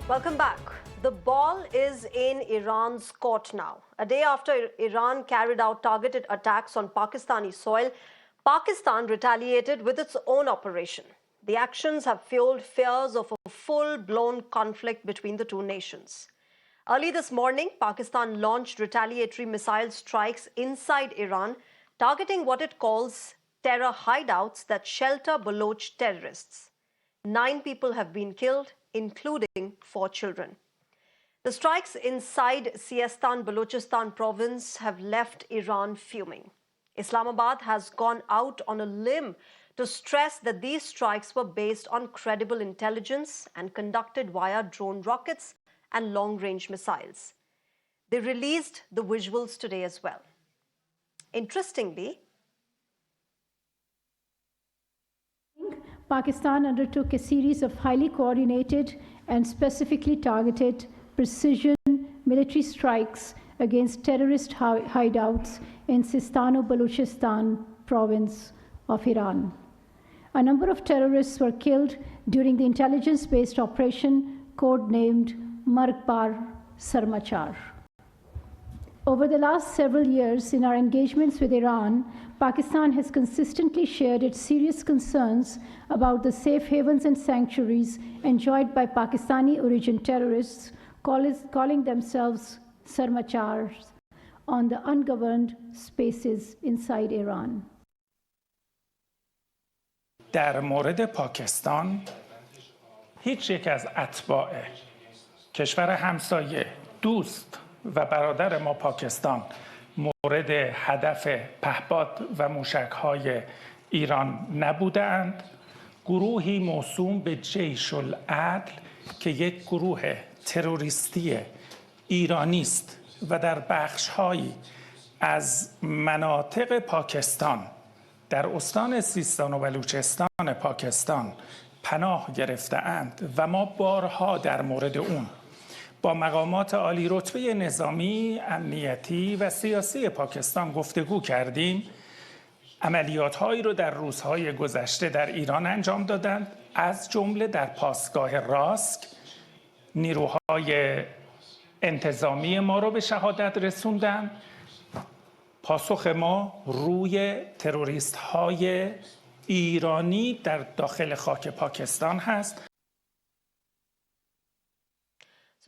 Welcome back. The ball is in Iran's court now. A day after Iran carried out targeted attacks on Pakistani soil, Pakistan retaliated with its own operation. The actions have fueled fears of a full-blown conflict between the two nations. Early this morning, Pakistan launched retaliatory missile strikes inside Iran, targeting what it calls terror hideouts that shelter Baloch terrorists. 9 people have been killed, including 4 children. The strikes inside Siestan-Baluchistan province have left Iran fuming. Islamabad has gone out on a limb to stress that these strikes were based on credible intelligence and conducted via drone rockets and long-range missiles. They released the visuals today as well. Interestingly, Pakistan undertook a series of highly coordinated and specifically targeted precision military strikes against terrorist hideouts in Siestan-o-Baluchistan province of Iran. A number of terrorists were killed during the intelligence-based operation codenamed Margbar Sarmachar. Over the last several years, in our engagements with Iran, Pakistan has consistently shared its serious concerns about the safe havens and sanctuaries enjoyed by Pakistani-origin terrorists, calling themselves Sarmachars, on the ungoverned spaces inside Iran. در مورد پاکستان هیچ یک از اتباع کشور همسایه، دوست و برادر ما پاکستان مورد هدف پهپاد و موشک‌های ایران نبودند. گروهی موسوم به جیش العدل که یک گروه تروریستی ایرانی است و در بخش‌هایی از مناطق پاکستان در استان سیستان و بلوچستان پاکستان پناه گرفته‌اند و ما بارها در مورد اون با مقامات عالی رتبه نظامی، امنیتی و سیاسی پاکستان گفتگو کردیم. عملیات‌هایی رو در روزهای گذشته در ایران انجام دادند، از جمله در پاسگاه راسک نیروهای انتظامی ما رو به شهادت رسوندند. پاسخ ما روی تروریست‌های ایرانی در داخل خاک پاکستان هست.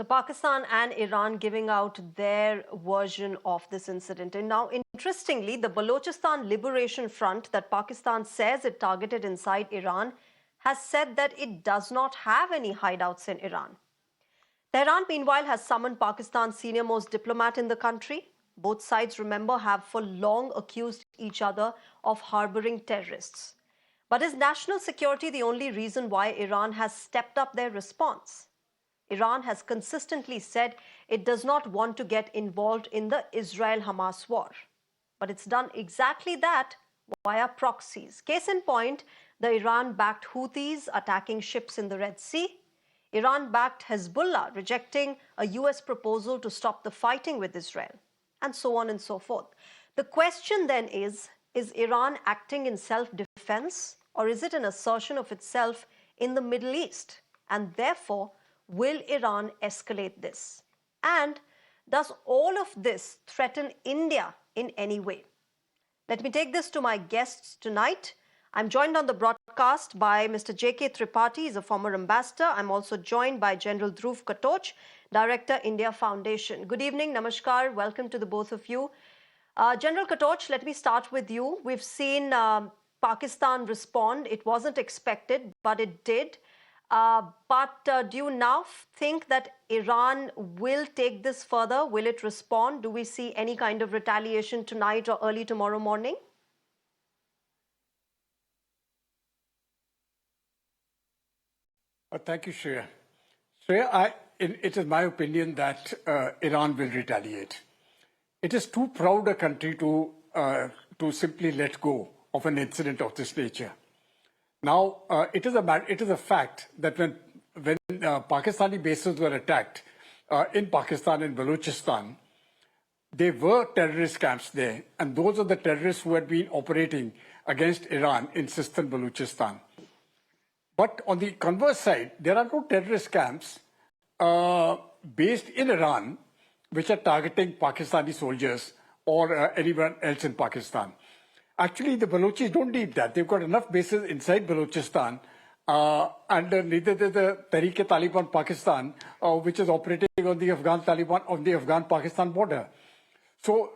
So Pakistan and Iran giving out their version of this incident. And now, interestingly, the Balochistan Liberation Front that Pakistan says it targeted inside Iran has said that it does not have any hideouts in Iran. Tehran, meanwhile, has summoned Pakistan's senior-most diplomat in the country. Both sides, remember, have for long accused each other of harboring terrorists. But is national security the only reason why Iran has stepped up their response? Iran has consistently said it does not want to get involved in the Israel-Hamas war. But it's done exactly that via proxies. Case in point, the Iran-backed Houthis attacking ships in the Red Sea, Iran-backed Hezbollah rejecting a US proposal to stop the fighting with Israel, and so on and so forth. The question then is Iran acting in self-defense, or is it an assertion of itself in the Middle East? And therefore, will Iran escalate this? And does all of this threaten India in any way? Let me take this to my guests tonight. I'm joined on the broadcast by Mr. J.K. Tripathi, he's a former ambassador. I'm also joined by General Dhruv Katoch, Director, India Foundation. Good evening, namaskar, welcome to the both of you. General Katoch, let me start with you. We've seen Pakistan respond. It wasn't expected, but it did. But do you now think that Iran will take this further? Will it respond? Do we see any kind of retaliation tonight or early tomorrow morning? Thank you, Shreya. Shreya, it is my opinion that Iran will retaliate. It is too proud a country to simply let go of an incident of this nature. Now, it is a fact that when Pakistani bases were attacked in Pakistan and Balochistan, there were terrorist camps there, and those are the terrorists who had been operating against Iran in Siestan-Baluchistan. But on the converse side, there are no terrorist camps based in Iran, which are targeting Pakistani soldiers or anyone else in Pakistan. Actually, the Balochis don't need that. They've got enough bases inside Balochistan, and neither the Tehreek-e-Taliban Pakistan, which is operating on the Afghan Taliban, on the Afghan-Pakistan border. So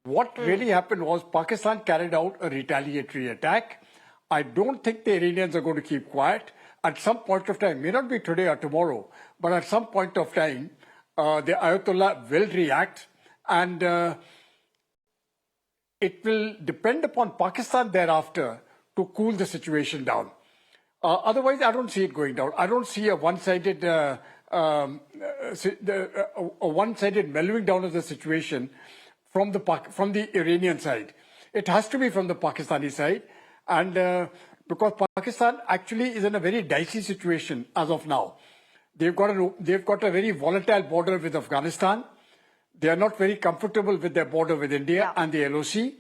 what really happened was Pakistan carried out a retaliatory attack. I don't think the Iranians are going to keep quiet. At some point of time, may not be today or tomorrow, but at some point of time, the Ayatollah will react, and it will depend upon Pakistan thereafter to cool the situation down. Otherwise, I don't see it going down. I don't see a one-sided mellowing down of the situation from the Iranian side. It has to be from the Pakistani side, and because Pakistan actually is in a very dicey situation as of now. They've got a very volatile border with Afghanistan. They are not very comfortable with their border with India and the LOC.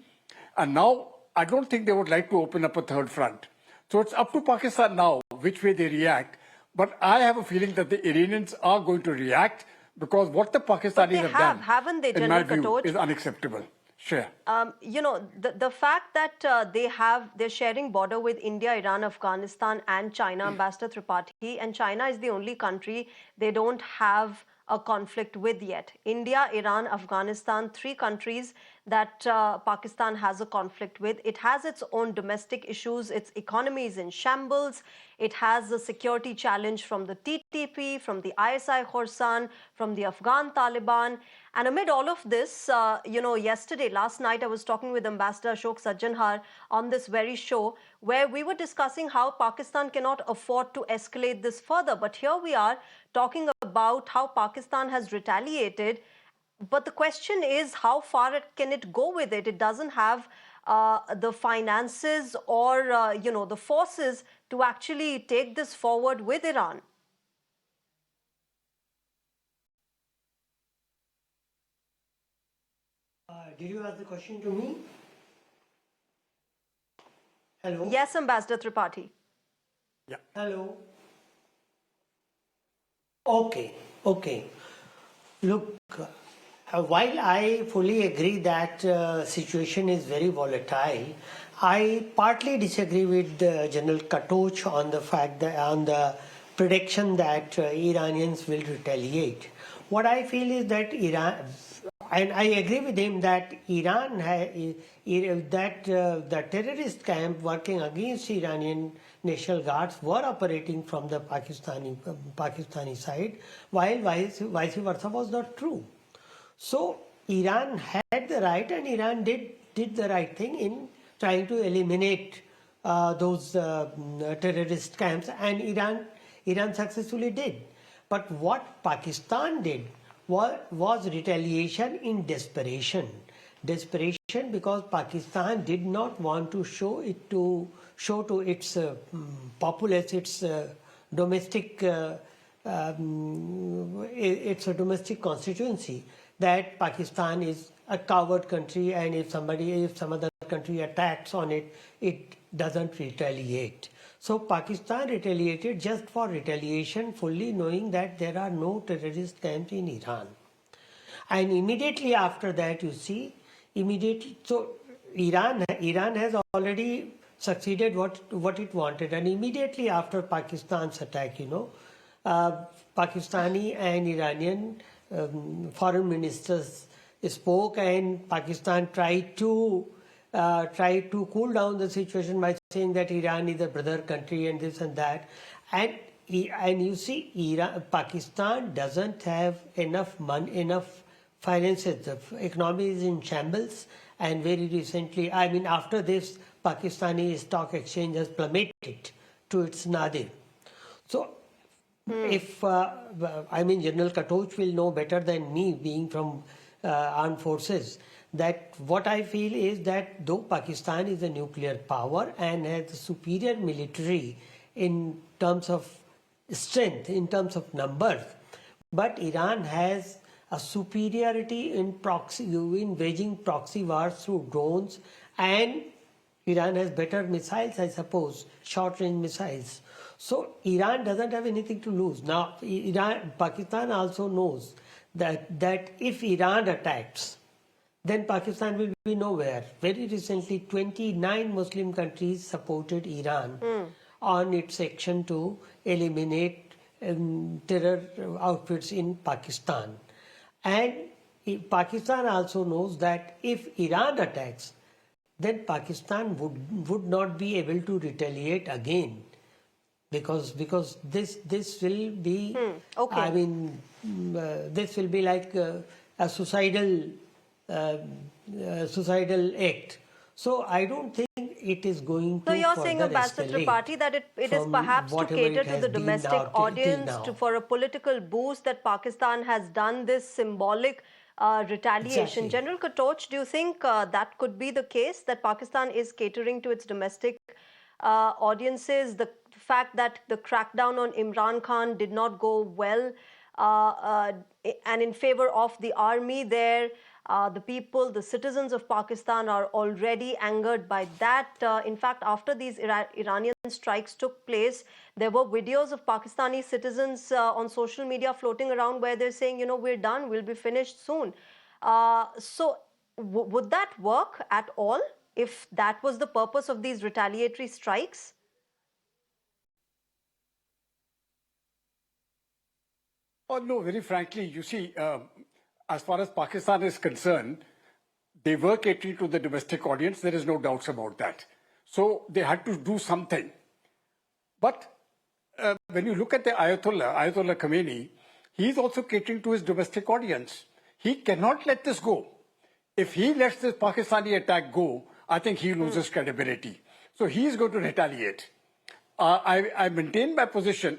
And now I don't think they would like to open up a third front. So it's up to Pakistan now which way they react. But I have a feeling that the Iranians are going to react because what the Pakistanis have done, haven't they, in my General view, is unacceptable. Sure. You know, the fact that they're sharing border with India, Iran, Afghanistan and China, Ambassador Tripathi, and China is the only country they don't have a conflict with yet. India, Iran, Afghanistan, three countries that Pakistan has a conflict with. It has its own domestic issues. Its economy is in shambles. It has a security challenge from the TTP, from the ISI Khorasan, from the Afghan Taliban. And amid all of this, you know, last night, I was talking with Ambassador Ashok Sajjanhar on this very show, where we were discussing how Pakistan cannot afford to escalate this further. But here we are talking about how Pakistan has retaliated. But the question is, how far can it go with it? It doesn't have the finances or, you know, the forces to actually take this forward with Iran. Did you ask the question to me? Hello? Yes, Ambassador Tripathi. Yeah. Hello? Okay. Look, while I fully agree that situation is very volatile, I partly disagree with General Katoch on the fact that on the prediction that Iranians will retaliate. What I feel is that Iran, and I agree with him that Iran the terrorist camp working against Iranian National Guards were operating from the Pakistani side, while vice versa was not true. So Iran had the right, and Iran did the right thing in trying to eliminate those terrorist camps, and Iran successfully did. But what Pakistan did was retaliation in desperation. Desperation because Pakistan did not want to show to its populace, its domestic constituency, that Pakistan is a coward country, and if some other country attacks on it, it doesn't retaliate. So Pakistan retaliated just for retaliation, fully knowing that there are no terrorist camps in Iran. And immediately after that, you see, so Iran has already succeeded what it wanted, and immediately after Pakistan's attack, you know, Pakistani and Iranian foreign ministers spoke, and Pakistan tried to cool down the situation by saying that Iran is a brother country and this and that. And you see, Pakistan doesn't have enough money, enough finances. The economy is in shambles, and very recently, I mean, after this, Pakistani stock exchange has plummeted to its nadir. So, if I mean, General Katoch will know better than me, being from armed forces, that what I feel is that though Pakistan is a nuclear power and has a superior military in terms of strength, in terms of numbers, but Iran has a superiority in waging proxy wars through drones, and Iran has better missiles, I suppose, short-range missiles. So Iran doesn't have anything to lose. Now, Pakistan also knows that if Iran attacks, then Pakistan will be nowhere. Very recently, 29 Muslim countries supported Iran on its action to eliminate terror outfits in Pakistan. And Pakistan also knows that if Iran attacks, then Pakistan would not be able to retaliate again, because this will be Okay. I mean this will be like a suicidal act. So I don't think it is going to So you're further saying, Ambassador escalate Tripathi, that it is from perhaps to whatever cater it to has the been domestic now till audience, now. for a political boost, that Pakistan has done this symbolic retaliation. Exactly. General Katoch, do you think that could be the case, that Pakistan is catering to its domestic audiences? The fact that the crackdown on Imran Khan did not go well, and in favor of the army there, the people, the citizens of Pakistan are already angered by that. In fact, after these Iranian strikes took place, there were videos of Pakistani citizens on social media floating around where they're saying, we're done, we'll be finished soon. So would that work at all if that was the purpose of these retaliatory strikes? Oh, no, very frankly, you see, as far as Pakistan is concerned, they were catering to the domestic audience. There is no doubts about that. So they had to do something. But when you look at the Ayatollah Khamenei, he's also catering to his domestic audience. He cannot let this go. If he lets this Pakistani attack go, I think he loses credibility. So he is going to retaliate. I maintain my position.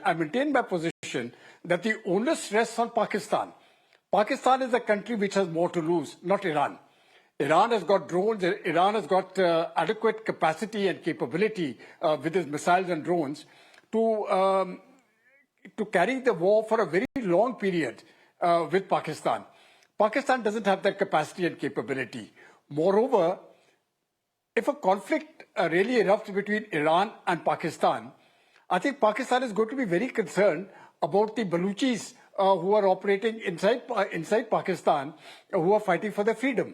That the onus rests on Pakistan. Pakistan is a country which has more to lose, not Iran. Iran has got drones. Iran has got adequate capacity and capability with its missiles and drones to carry the war for a very long period with Pakistan. Pakistan doesn't have that capacity and capability. Moreover, if a conflict really erupts between Iran and Pakistan, I think Pakistan is going to be very concerned about the Baluchis who are operating inside Pakistan, who are fighting for their freedom.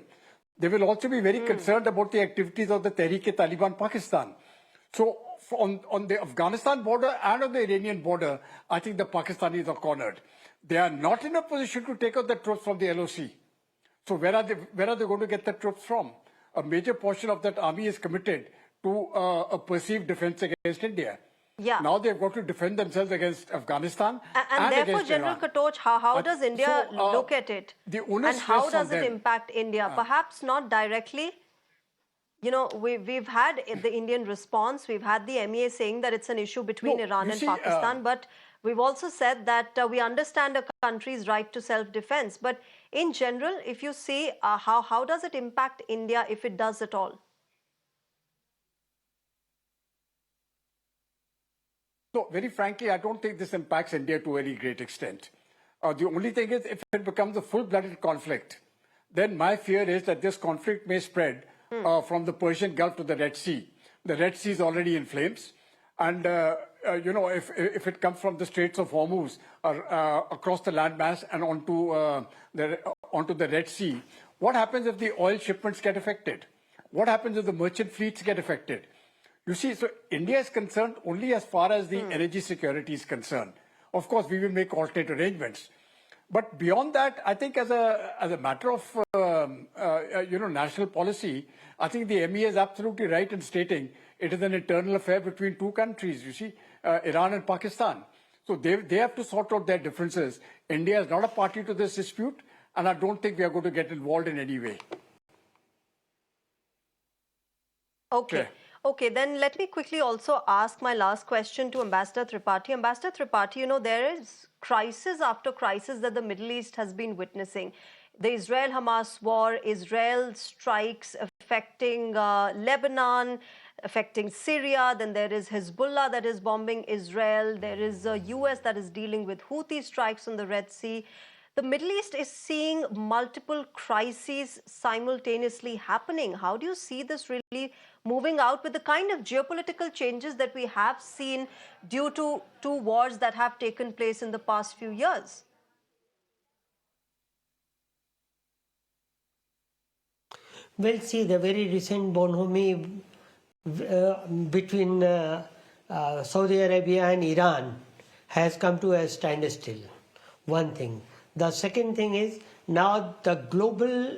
They will also be very concerned about the activities of the Tehreek-e-Taliban Pakistan. So on the Afghanistan border and on the Iranian border, I think the Pakistanis are cornered. They are not in a position to take out the troops from the LOC. So where are they going to get the troops from? A major portion of that army is committed to a perceived defense against India. Yeah. Now they've got to defend themselves against Afghanistan and therefore, against General Iran. Katoch, how does India look at it? And how does it impact India? Perhaps not directly. We've had the Indian response. We've had the MEA saying that it's an issue between Iran and Pakistan. But we've also said that we understand a country's right to self-defense. But in general, if you see, how does it impact India, if it does at all? So, very frankly, I don't think this impacts India to any great extent. The only thing is, if it becomes a full-blooded conflict, then my fear is that this conflict may spread from the Persian Gulf to the Red Sea. The Red Sea is already in flames. And, if it comes from the Straits of Hormuz across the landmass and onto the Red Sea, what happens if the oil shipments get affected? What happens if the merchant fleets get affected? You see, so India is concerned only as far as the energy security is concerned. Of course, we will make alternate arrangements. But beyond that, I think as a matter of national policy, I think the MEA is absolutely right in stating it is an internal affair between two countries, you see, Iran and Pakistan. So they have to sort out their differences. India is not a party to this dispute, and I don't think we are going to get involved in any way. Okay. Okay, then let me quickly also ask my last question to Ambassador Tripathi. Ambassador Tripathi, there is crisis after crisis that the Middle East has been witnessing. The Israel-Hamas war, Israel strikes affecting Lebanon, affecting Syria. Then there is Hezbollah that is bombing Israel. There is a US that is dealing with Houthi strikes on the Red Sea. The Middle East is seeing multiple crises simultaneously happening. How do you see this really moving out with the kind of geopolitical changes that we have seen due to two wars that have taken place in the past few years? Well, see, the very recent bonhomie between Saudi Arabia and Iran has come to a standstill. One thing. The second thing is now the global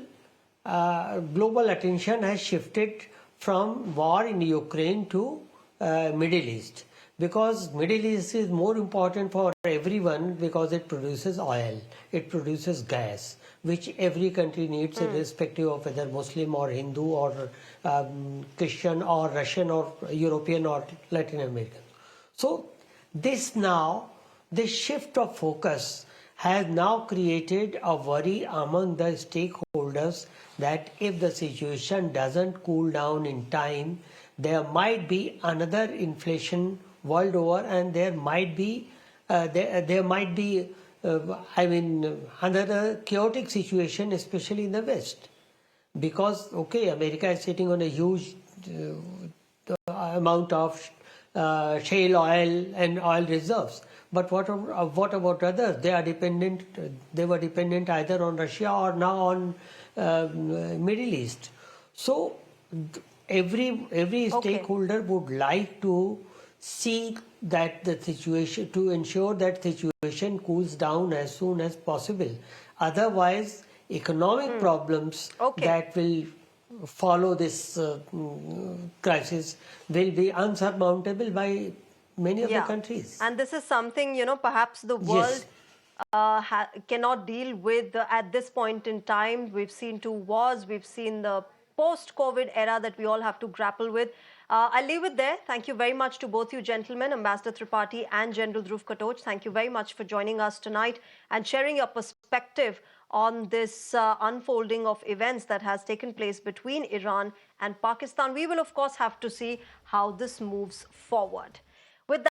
attention has shifted from war in Ukraine to Middle East, because Middle East is more important for everyone because it produces oil, it produces gas, which every country needs, irrespective of whether Muslim or Hindu or Christian or Russian or European or Latin American. So this shift of focus has now created a worry among the stakeholders that if the situation doesn't cool down in time, there might be another inflation world over, and there might be another chaotic situation, especially in the West, because America is sitting on a huge amount of shale oil and oil reserves. But what about others? They were dependent either on Russia or now on Middle East. So every stakeholder would like to see that the situation, to ensure that situation cools down as soon as possible. Otherwise, economic problems that will follow this crisis will be unsurmountable by many of the countries. And this is something, perhaps the world cannot deal with at this point in time. We've seen two wars, we've seen the post-COVID era that we all have to grapple with. I'll leave it there. Thank you very much to both you gentlemen, Ambassador Tripathi and General Dhruv Katoch. Thank you very much for joining us tonight and sharing your perspective on this unfolding of events that has taken place between Iran and Pakistan. We will, of course, have to see how this moves forward. With that